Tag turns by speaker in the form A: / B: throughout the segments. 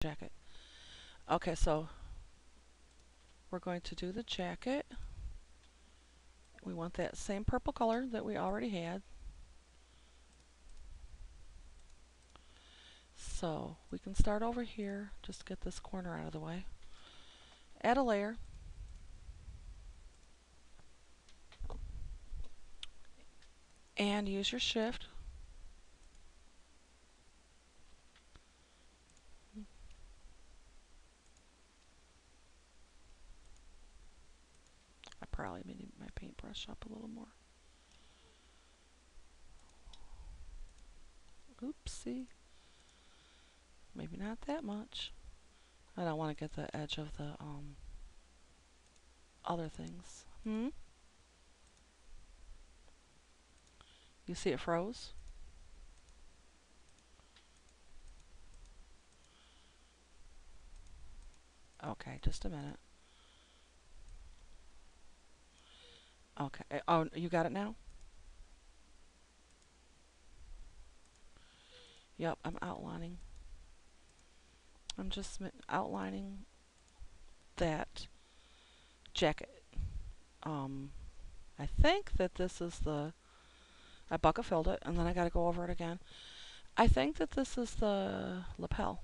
A: jacket. Okay, so we're going to do the jacket. We want that same purple color that we already had. So we can start over here, just get this corner out of the way. Add a layer. And use your shift. I probably need my paintbrush up a little more. Oopsie. Maybe not that much. I don't want to get the edge of the other things. You see it froze? Okay, just a minute. Okay. Oh, you got it now? Yep, I'm outlining. I'm just outlining that jacket. I think that this is the... I bucket filled it, and then I got to go over it again. I think that this is the lapel.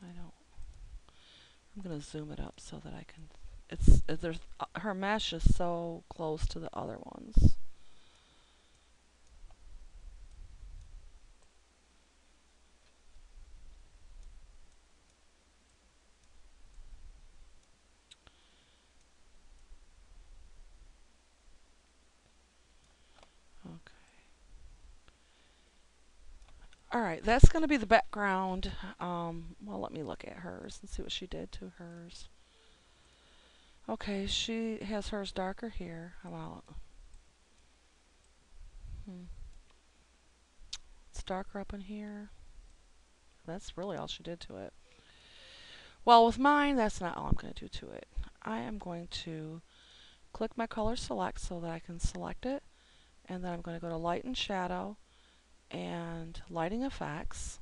A: I don't... I'm going to zoom it up so that I can... There's her mesh is so close to the other ones. Okay. Alright, that's going to be the background. Well, let me look at hers and see what she did to hers. Okay, she has hers darker here. How about... It's darker up in here. That's really all she did to it. Well, with mine, that's not all I'm going to do to it. I am going to click my color select so that I can select it. And then I'm going to go to light and shadow and lighting effects.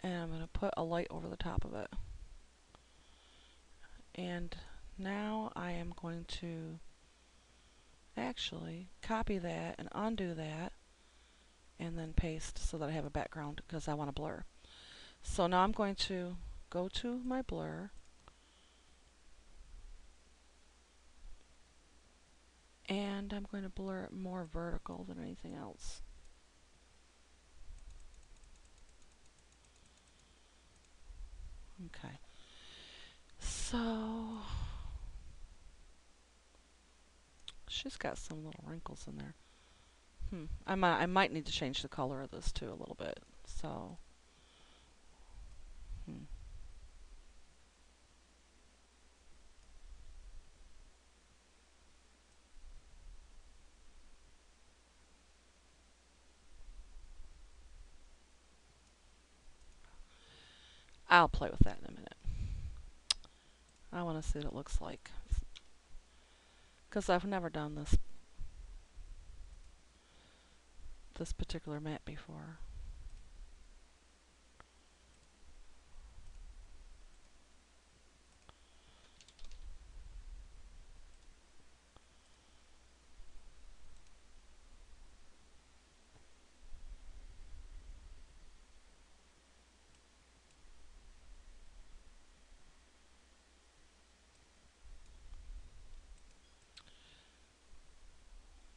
A: And I'm going to put a light over the top of it. And now I am going to actually copy that and undo that and then paste so that I have a background because I want to blur. So now I'm going to go to my blur and I'm going to blur it more vertical than anything else. Okay. So she's got some little wrinkles in there. I might need to change the color of this too a little bit. So I'll play with that in a minute. I want to see what it looks like because I've never done this particular mat before.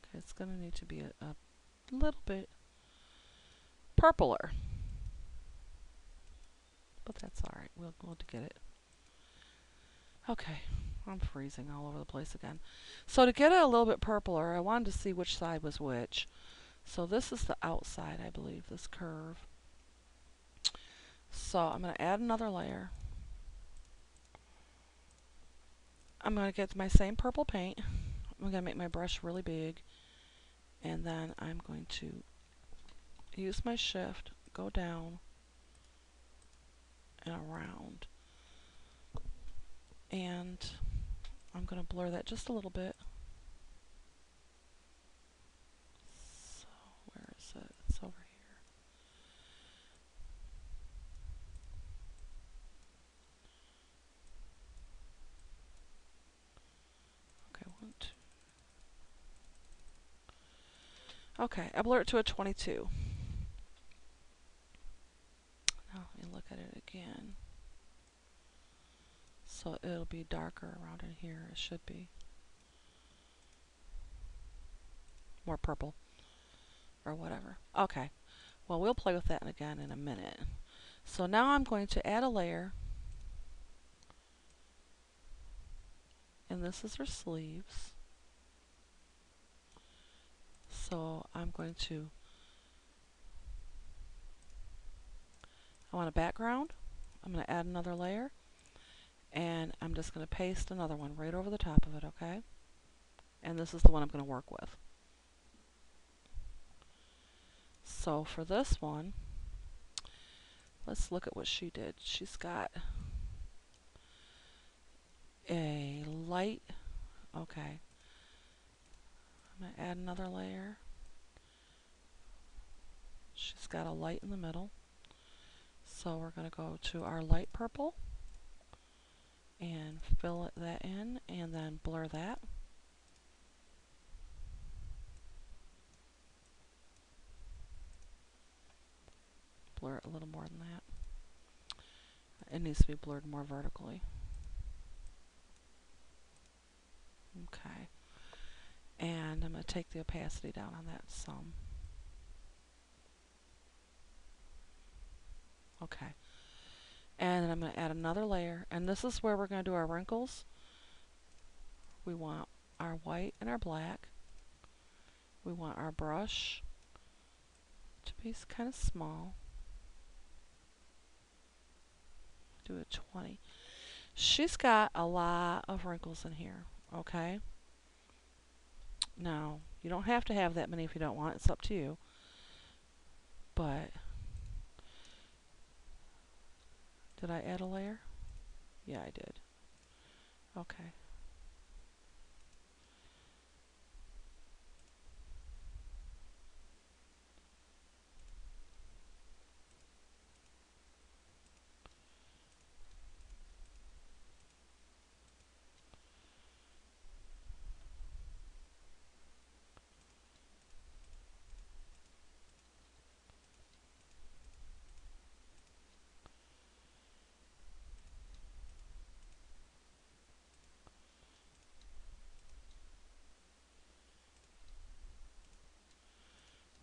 A: Okay, it's going to need to be a little bit purpler, but that's alright. We'll get it. Okay, I'm freezing all over the place again. So to get it a little bit purpler, I wanted to see which side was which. So this is the outside, I believe, this curve. So I'm going to add another layer. I'm going to get my same purple paint. I'm going to make my brush really big. And then I'm going to use my shift, go down and around. And I'm going to blur that just a little bit. So where is it? It's over here. Okay, 1, 2. Okay, I blur it to a 22. Now let me look at it again. So it'll be darker around in here. It should be more purple or whatever. Okay, well, we'll play with that again in a minute. So now I'm going to add a layer, and this is her sleeves. So I'm going to, I want a background. I'm going to add another layer, and I'm just going to paste another one right over the top of it, okay? And this is the one I'm going to work with. So for this one, let's look at what she did. She's got a light, okay. I'm going to add another layer. She's got a light in the middle. So we're going to go to our light purple and fill that in and then blur that. Blur it a little more than that. It needs to be blurred more vertically. Okay. And I'm going to take the opacity down on that some. Okay. And then I'm going to add another layer. And this is where we're going to do our wrinkles. We want our white and our black. We want our brush to be kind of small. Do a 20. She's got a lot of wrinkles in here, okay? Now, you don't have to have that many if you don't want. It's up to you. But, did I add a layer? Yeah, I did. Okay.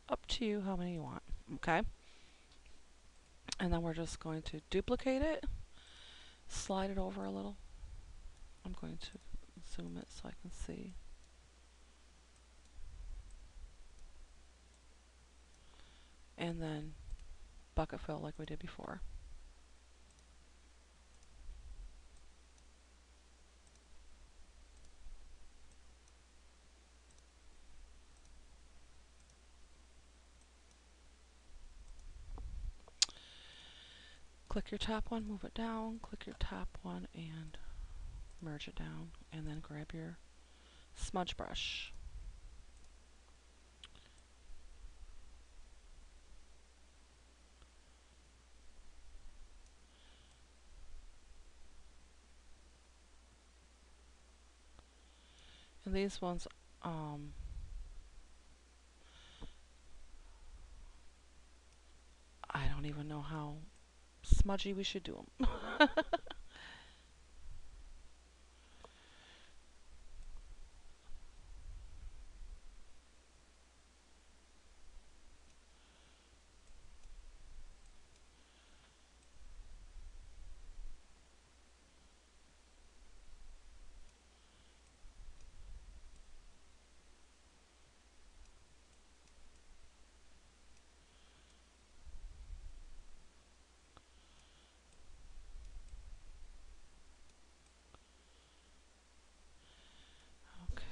A: Up to you how many you want, okay? And then we're just going to duplicate it, slide it over a little. I'm going to zoom it so I can see. And then bucket fill like we did before. Click your top one, move it down, click your top one and merge it down, and then grab your smudge brush. And these ones, I don't even know how smudgy we should do them. Okay.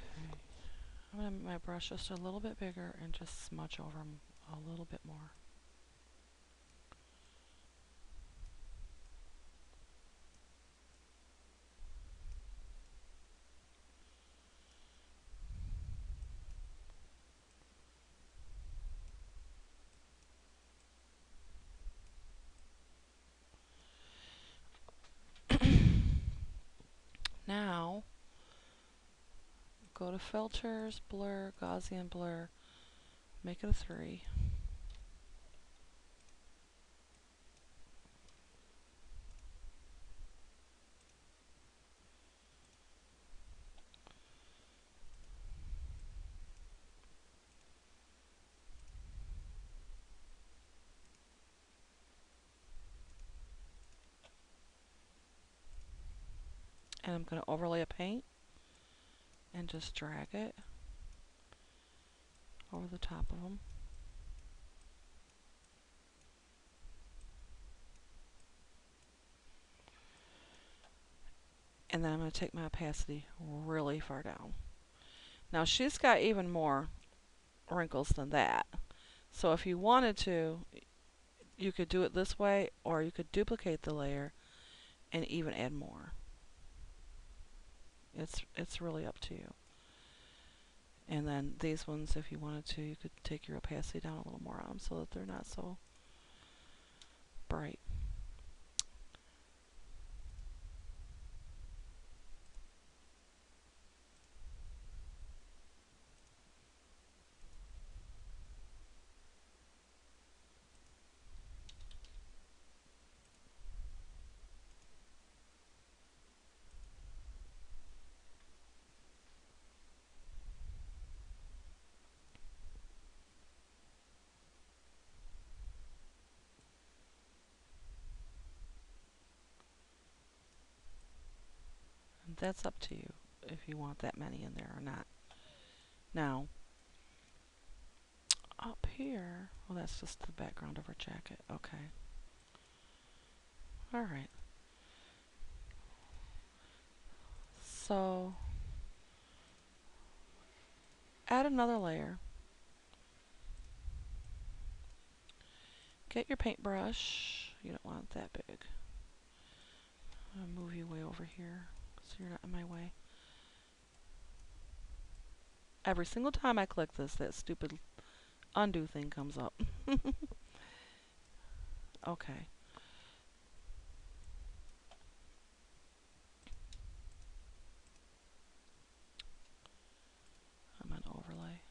A: I'm going to make my brush just a little bit bigger and just smudge over them a little bit more. Go to filters, blur, Gaussian blur, make it a 3. And I'm going to overlay a paint and just drag it over the top of them. And then I'm going to take my opacity really far down. Now she's got even more wrinkles than that. So if you wanted to, you could do it this way, or you could duplicate the layer and even add more. It's really up to you. And then these ones, if you wanted to, you could take your opacity down a little more on them so that they're not so bright. And that's up to you if you want that many in there or not. Now, up here, well, that's just the background of our jacket. Okay. All right. So, add another layer. Get your paintbrush. You don't want it that big. I'm going to move you way over here so you're not in my way. Every single time I click this, that stupid undo thing comes up. Okay. I'm going to overlay.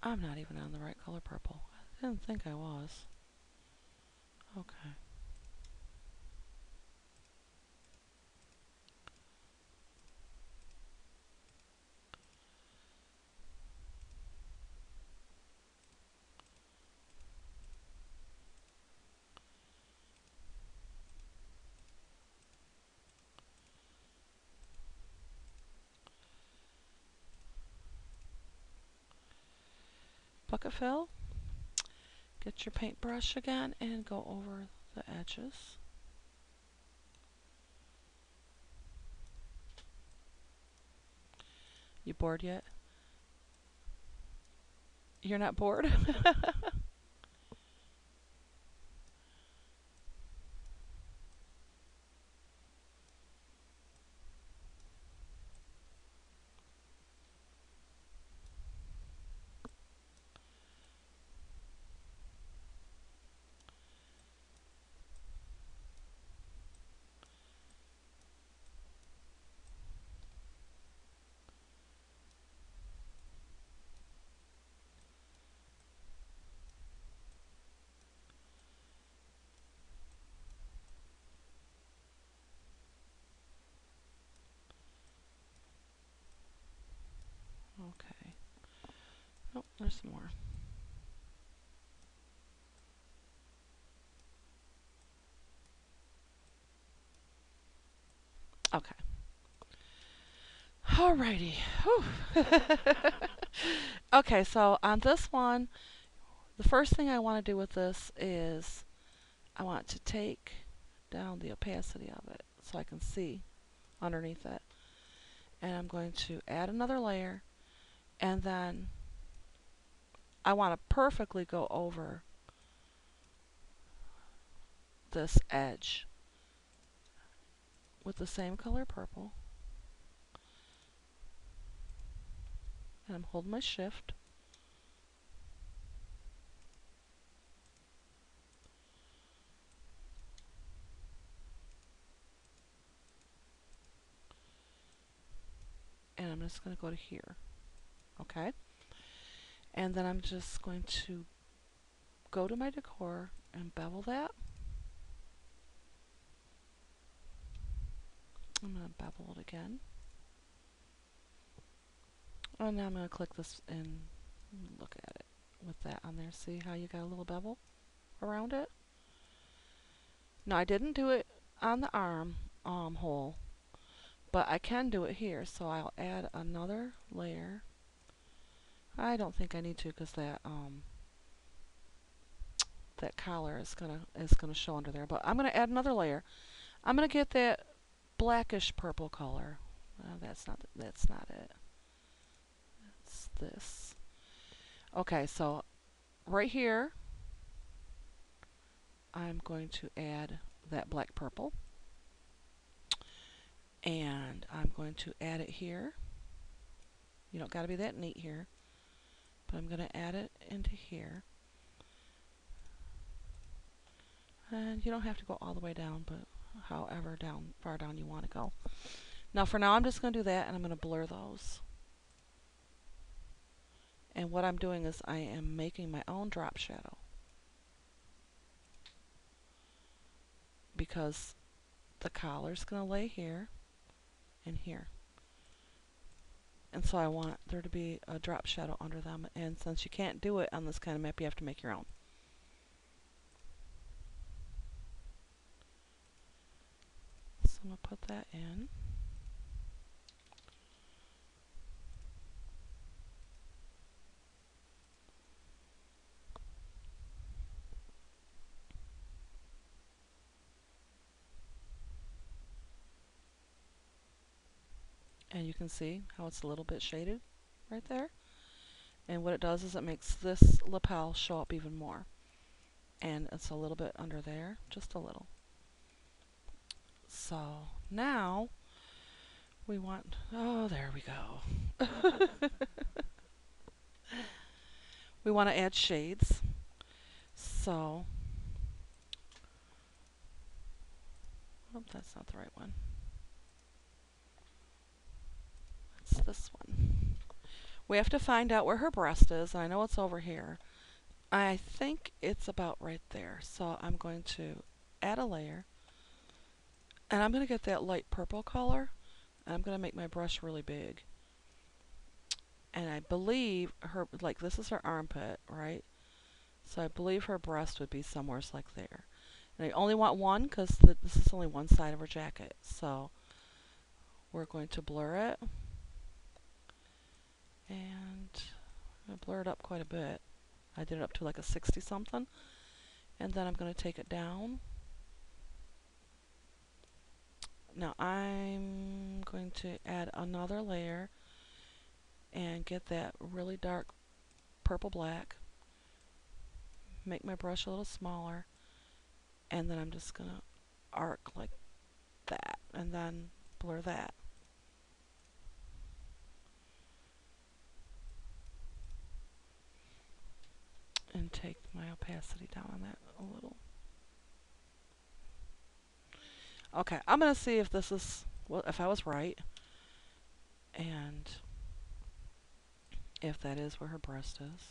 A: I'm not even on the right color purple. I didn't think I was. Okay. Bucket fill. Get your paintbrush again and go over the edges. You bored yet? You're not bored? Okay. Nope, there's some more. Okay. Alrighty. Okay, so on this one, the first thing I want to do with this is I want to take down the opacity of it so I can see underneath it. And I'm going to add another layer, and then I want to perfectly go over this edge with the same color purple. And I'm holding my shift. I'm just going to go to here. Okay? And then I'm just going to go to my decor and bevel that. I'm going to bevel it again. And now I'm going to click this and look at it with that on there. See how you got a little bevel around it? Now I didn't do it on the arm hole, but I can do it here. So I'll add another layer. I don't think I need to because that collar is gonna show under there. But I'm gonna add another layer. I'm gonna get that blackish purple color. That's not it. It's this. Okay, so right here, I'm going to add that black purple. And I'm going to add it here. You don't got to be that neat here. But I'm going to add it into here. And you don't have to go all the way down, but however far down you want to go. Now for now I'm just going to do that, and I'm going to blur those. And what I'm doing is I am making my own drop shadow. Because the collar's going to lay here and here. And so I want there to be a drop shadow under them. And since you can't do it on this kind of map, you have to make your own. So I'm going to put that in. And you can see how it's a little bit shaded right there. And what it does is it makes this lapel show up even more. And it's a little bit under there, just a little. So now we want, oh, there we go. We want to add shades. So, oh, that's not the right one. It's this one. We have to find out where her breast is, and I know it's over here. I think it's about right there. So I'm going to add a layer, and I'm going to get that light purple color, and I'm going to make my brush really big. And I believe her, like this is her armpit, right? So I believe her breast would be somewhere like there. And I only want one because this is only one side of her jacket. So we're going to blur it. And I'm going to blur it up quite a bit. I did it up to like a 60 something. And then I'm going to take it down. Now I'm going to add another layer and get that really dark purple black. Make my brush a little smaller. And then I'm just going to arc like that. And then blur that. And take my opacity down on that a little. Okay, I'm going to see if this is, well, if I was right. And if that is where her breast is.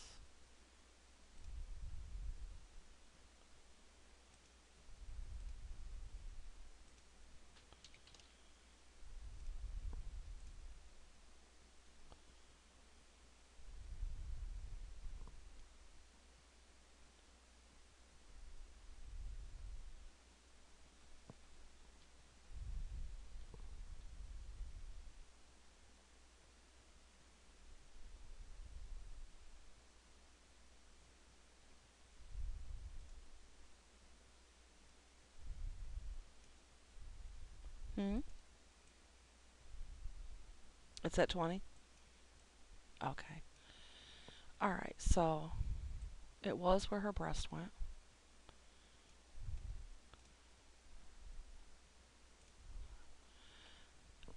A: Hmm? It's at 20? Okay. Alright, so it was where her breast went.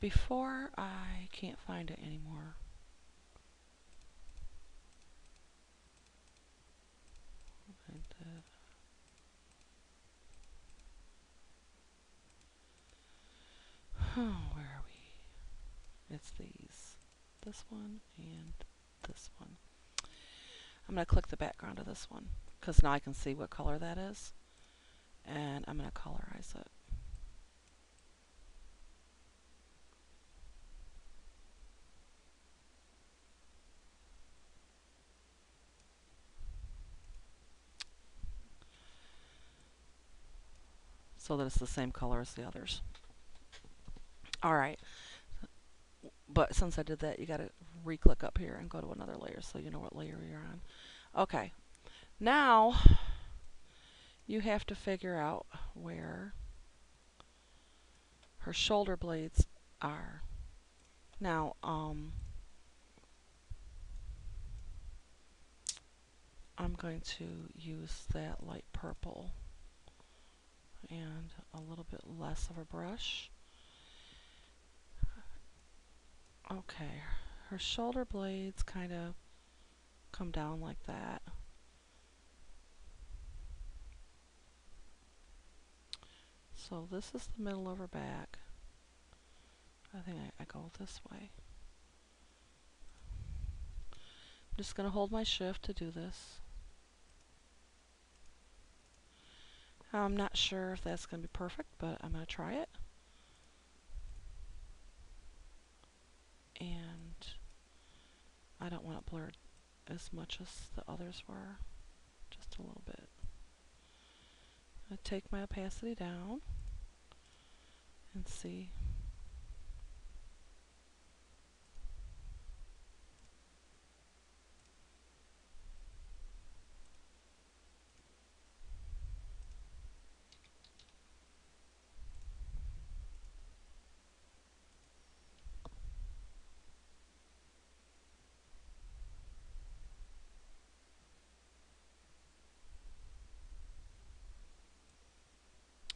A: Before I can't find it anymore. Where are we? It's these. this one, and this one. I'm going to click the background of this one because now I can see what color that is. And I'm going to colorize it. So that it's the same color as the others. Alright, but since I did that, you got to re-click up here and go to another layer so you know what layer you're on. Okay, now you have to figure out where her shoulder blades are. Now, I'm going to use that light purple and a little bit less of a brush. Okay, her shoulder blades kind of come down like that. So this is the middle of her back. I think I go this way. I'm just going to hold my shift to do this. I'm not sure if that's going to be perfect, but I'm going to try it. And I don't want it blurred as much as the others were, just a little bit. I take my opacity down and see.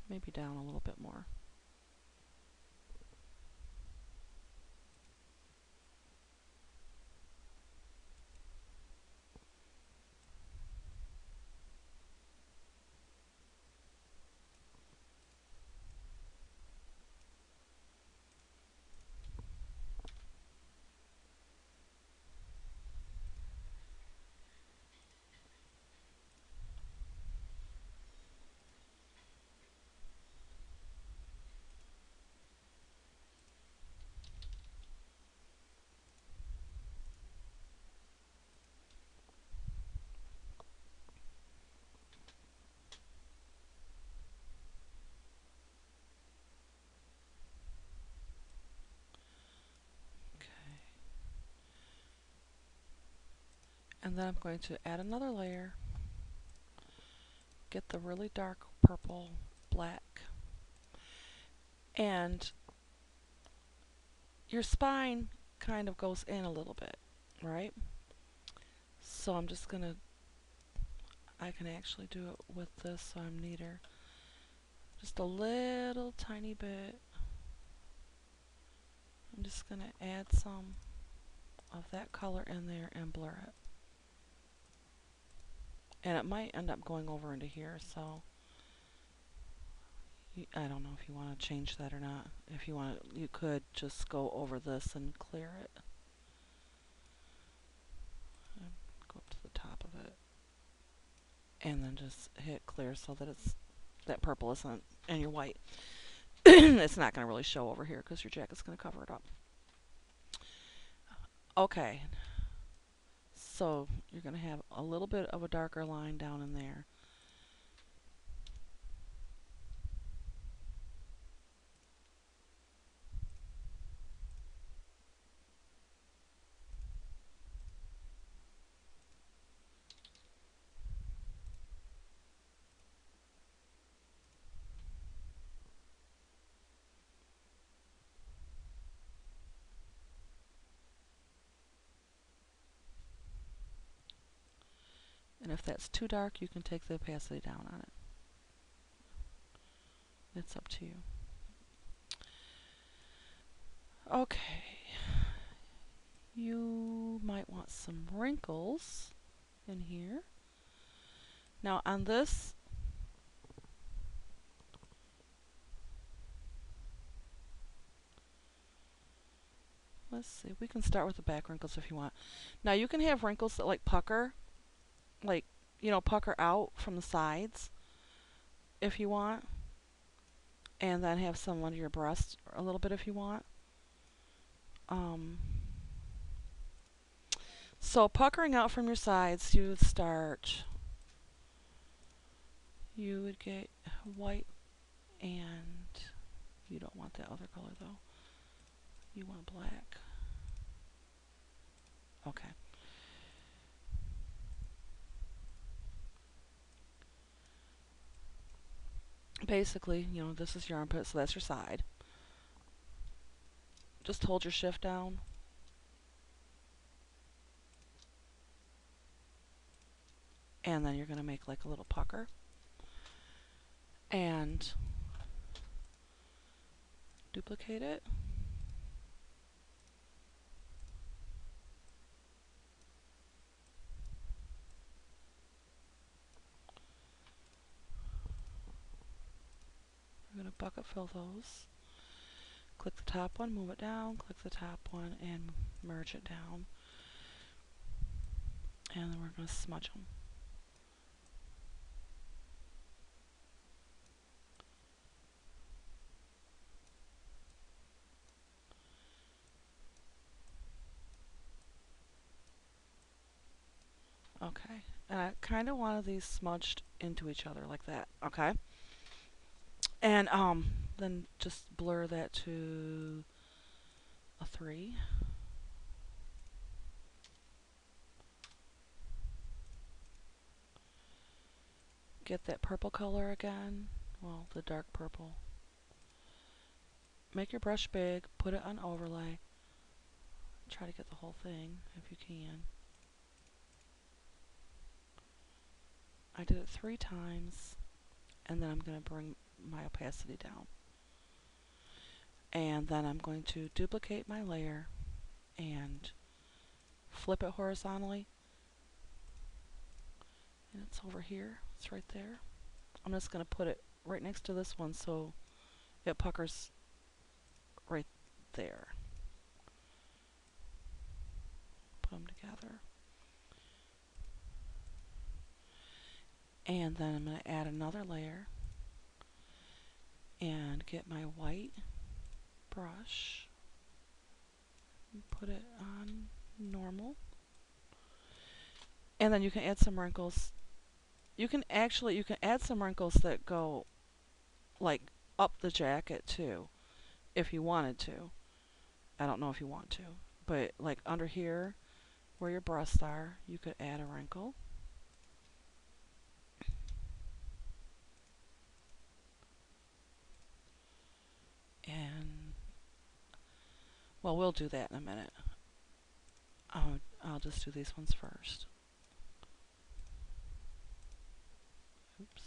A: Maybe down a little bit more. Okay. And then I'm going to add another layer. Get the really dark purple, black. And your spine kind of goes in a little bit, right? So I'm just going to, I can actually do it with this so I'm neater. Just a little tiny bit. I'm just going to add some of that color in there and blur it. And it might end up going over into here, so I don't know if you want to change that or not. If you want to, you could just go over this and clear it. And go up to the top of it. And then just hit clear so that it's that purple isn't and your white. It's not going to really show over here because your jacket's going to cover it up. Okay. So you're going to have a little bit of a darker line down in there. And if that's too dark, you can take the opacity down on it. It's up to you. Okay. You might want some wrinkles in here. Now on this, let's see. We can start with the back wrinkles if you want. Now you can have wrinkles that like pucker, like, pucker out from the sides if you want, and then have some under your breast a little bit if you want. Um, so puckering out from your sides, you would get white, and you don't want that other color though. You want black. Okay. Basically, this is your armpit, so that's your side. Just hold your shift down. And then you're going to make like a little pucker. And duplicate it. We're going to bucket fill those. Click the top one, move it down, click the top one, and merge it down. And then we're going to smudge them. Okay. And I kind of wanted these smudged into each other like that. Okay. And then just blur that to a 3. Get that purple color again. Well, the dark purple. Make your brush big, put it on overlay. Try to get the whole thing if you can. I did it 3 times, and then I'm going to bring my opacity down. And then I'm going to duplicate my layer and flip it horizontally. And it's over here. It's right there. I'm just going to put it right next to this one so it puckers right there. Put them together. And then I'm going to add another layer and get my white brush and put it on normal. And then you can add some wrinkles. You can add some wrinkles that go like up the jacket too, if you wanted to. I don't know if you want to, but like under here where your breasts are, you could add a wrinkle. And well, we'll do that in a minute. I'll just do these ones first. Oops.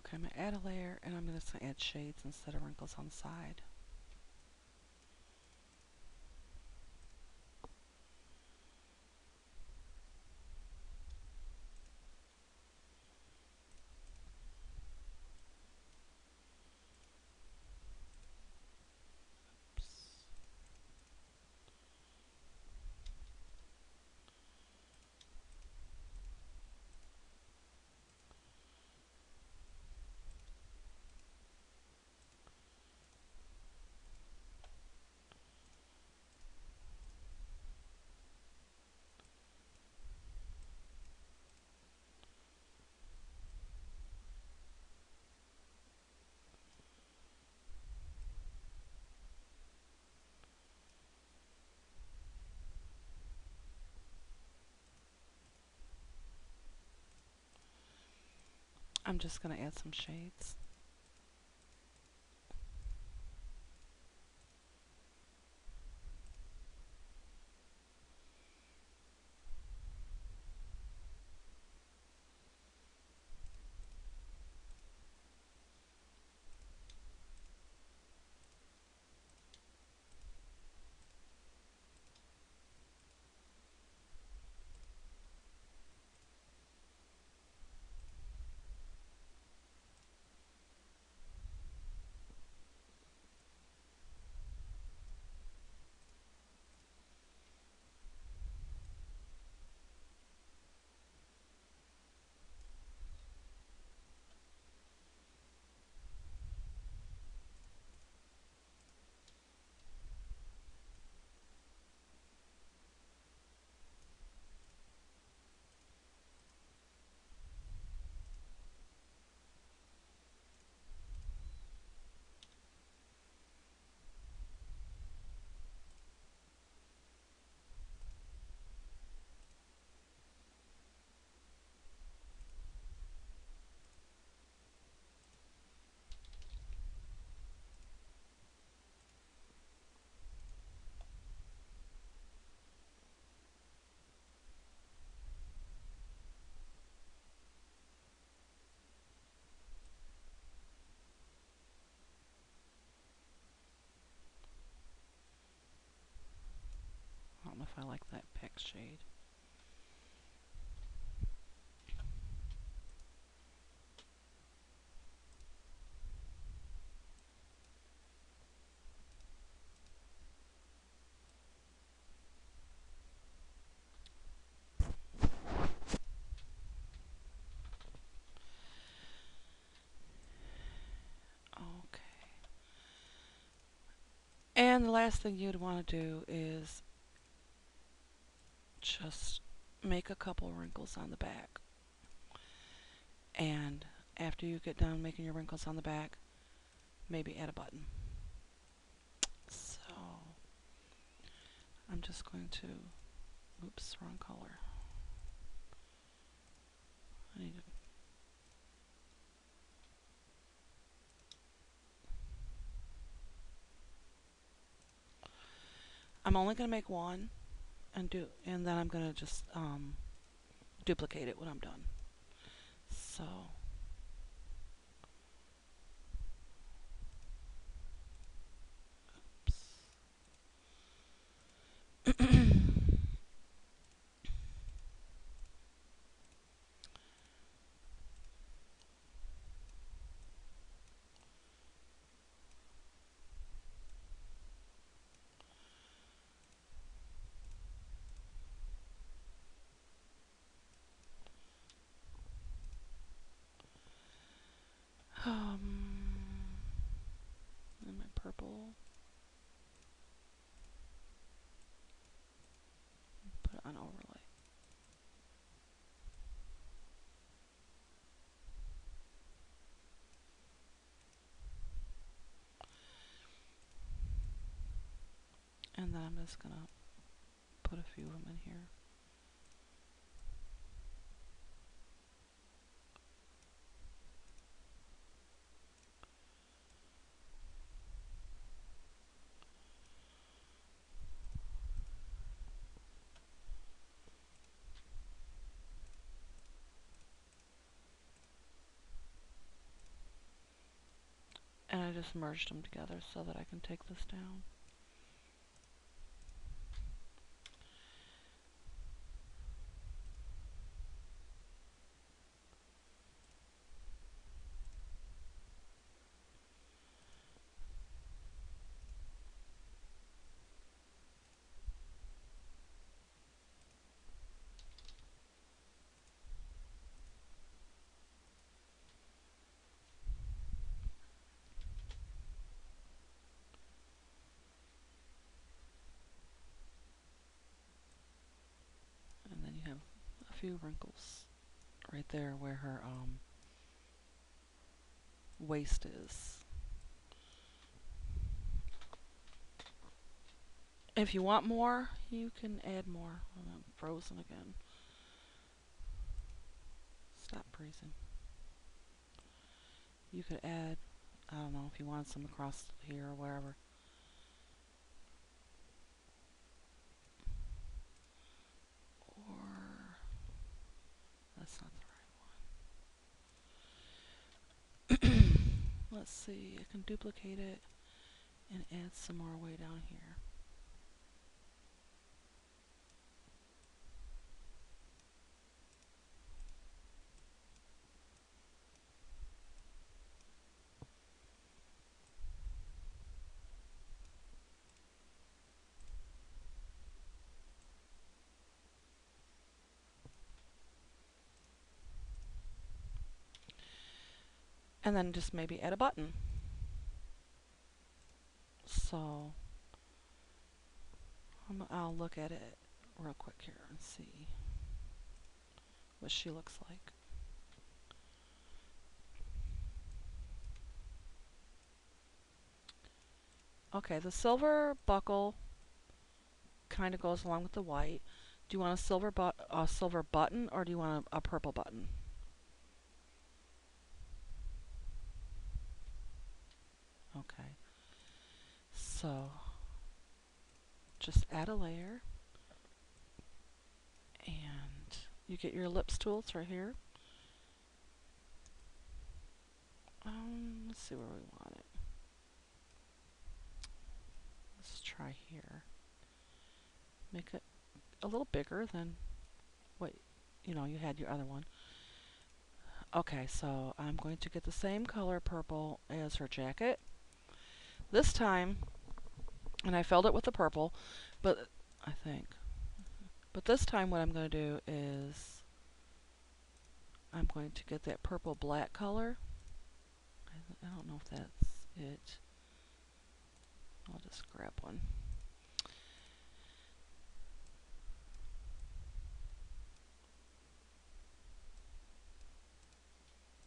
A: Okay, I'm going to add a layer and I'm just going to add shades instead of wrinkles on the side. I'm just going to add some shades. I don't know if I like that pink shade. Okay. And the last thing you'd want to do is just make a couple wrinkles on the back. And after you get done making your wrinkles on the back, maybe add a button. So I'm just going to, oops, wrong color. I need to, I'm only going to make one and then I'm going to just duplicate it when I'm done. So and my purple, put it on overlay. And then I'm just going to put a few of them in here. And I just merged them together so that I can take this down. And then you have a few wrinkles right there where her waist is. If you want more, you can add more. Oh, I'm frozen again. Stop freezing. You could add, I don't know, if you wanted some across here or wherever. Or, that's not the right one. Let's see, I can duplicate it and add some more way down here. And then just maybe add a button. So I'll look at it real quick here and see what she looks like. Okay, the silver buckle kind of goes along with the white. Do you want a silver button, or do you want a purple button? Okay, so just add a layer, and you get your ellipse tool. It's right here. Let's see where we want it. Let's try here. Make it a little bigger than what you had your other one. Okay, so I'm going to get the same color purple as her jacket. This time, and I filled it with the purple, but I think. But this time what I'm going to do is I'm going to get that purple black color. I don't know if that's it. I'll just grab one.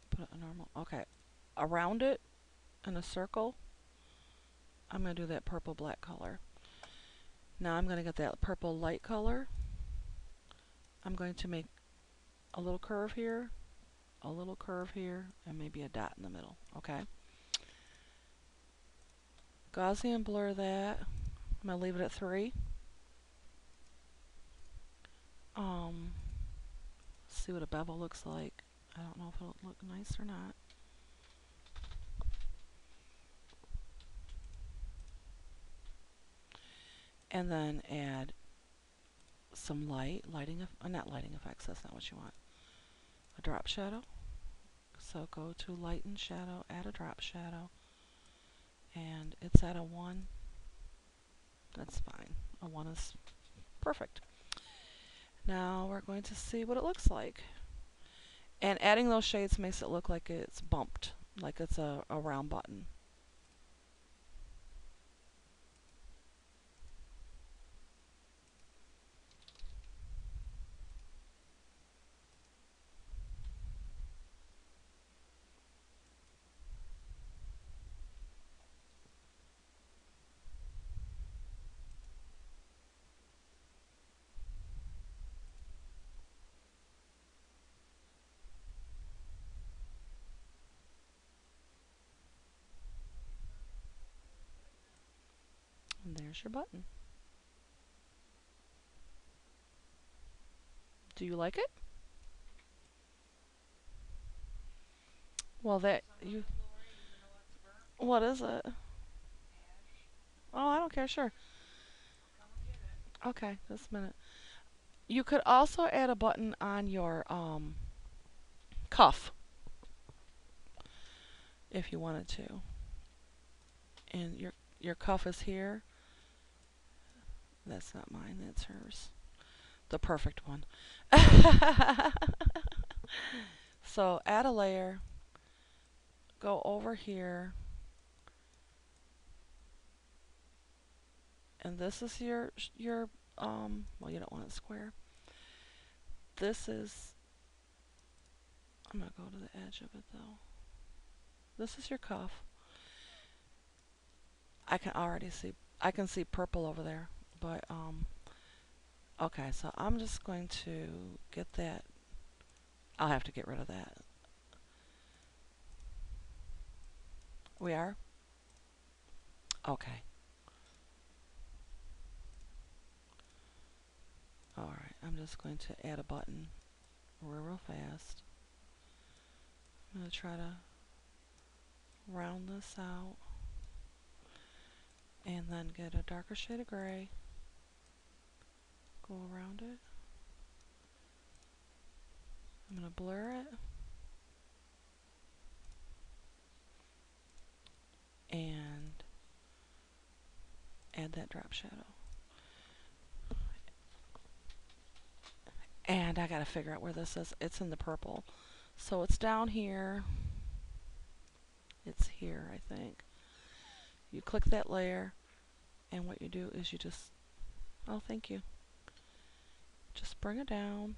A: Put a normal, okay. Around it in a circle, I'm going to do that purple black color. Now I'm going to get that purple light color. I'm going to make a little curve here, a little curve here, and maybe a dot in the middle, okay? Gaussian blur that. I'm going to leave it at 3. See what a bevel looks like. I don't know if it'll look nice or not. And then add some not lighting effects, that's not what you want. A drop shadow. So go to light and shadow, add a drop shadow, and it's at a 1. That's fine. A 1 is perfect. Now we're going to see what it looks like. And adding those shades makes it look like it's bumped, like it's a round button. And there's your button. Do you like it? Well, that you What is it? Oh, I don't care. Sure. Okay, just a minute. You could also add a button on your cuff if you wanted to. And your cuff is here. That's not mine, that's hers. The perfect one. So add a layer, go over here, and this is your well, you don't want it square. This is, I'm gonna go to the edge of it though. This is your cuff. I can already see, I can see purple over there, but okay, so I'm just going to get that. I'll have to get rid of that. We are? Okay. Alright, I'm just going to add a button real fast. I'm going to try to round this out and then get a darker shade of gray. Go around it. I'm going to blur it and add that drop shadow. And I gotta figure out where this is. It's in the purple. So it's down here. It's here, I think. You click that layer, and what you do is you just, oh, thank you. Just bring it down,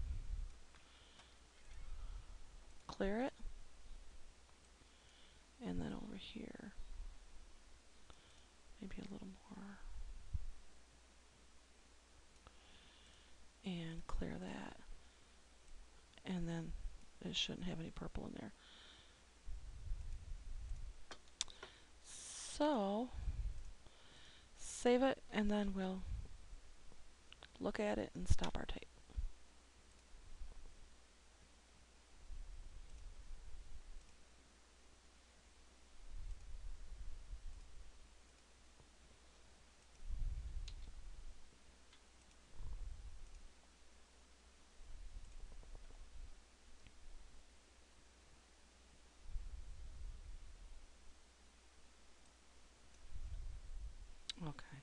A: clear it, and then over here, maybe a little more, and clear that. And then it shouldn't have any purple in there. So, save it, and then we'll look at it and stop our tape. Okay.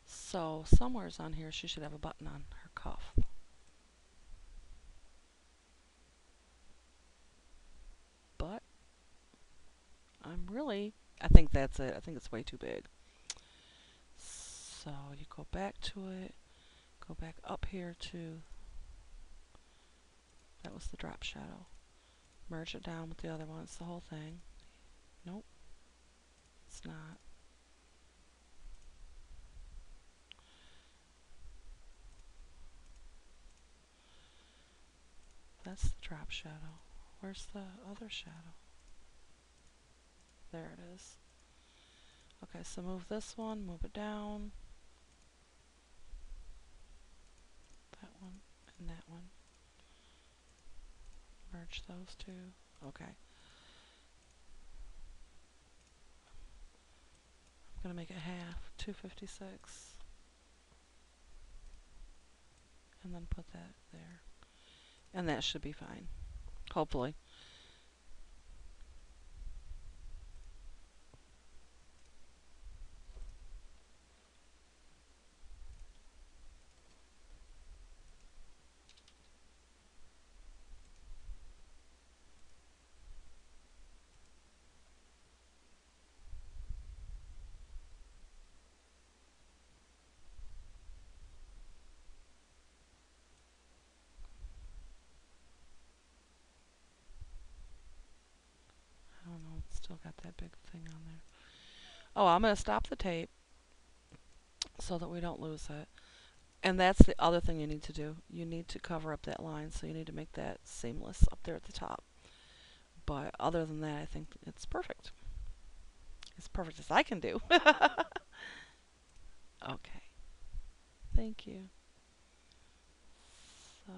A: So, somewheres on here she should have a button on her cuff. But, I think that's it. I think it's way too big. So, you go back to it, go back up here to, that was the drop shadow. Merge it down with the other one. It's the whole thing. Nope, it's not. That's the drop shadow. Where's the other shadow? There it is. Okay, so move this one, move it down. That one and that one. Merge those two. Okay. I'm going to make it half, 256. And then put that there. And that should be fine. Hopefully. I don't know, it's still got that big thing on there. Oh, I'm going to stop the tape so that we don't lose it. And that's the other thing you need to do. You need to cover up that line, so you need to make that seamless up there at the top. But other than that, I think it's perfect. As perfect as I can do. Okay. Thank you. So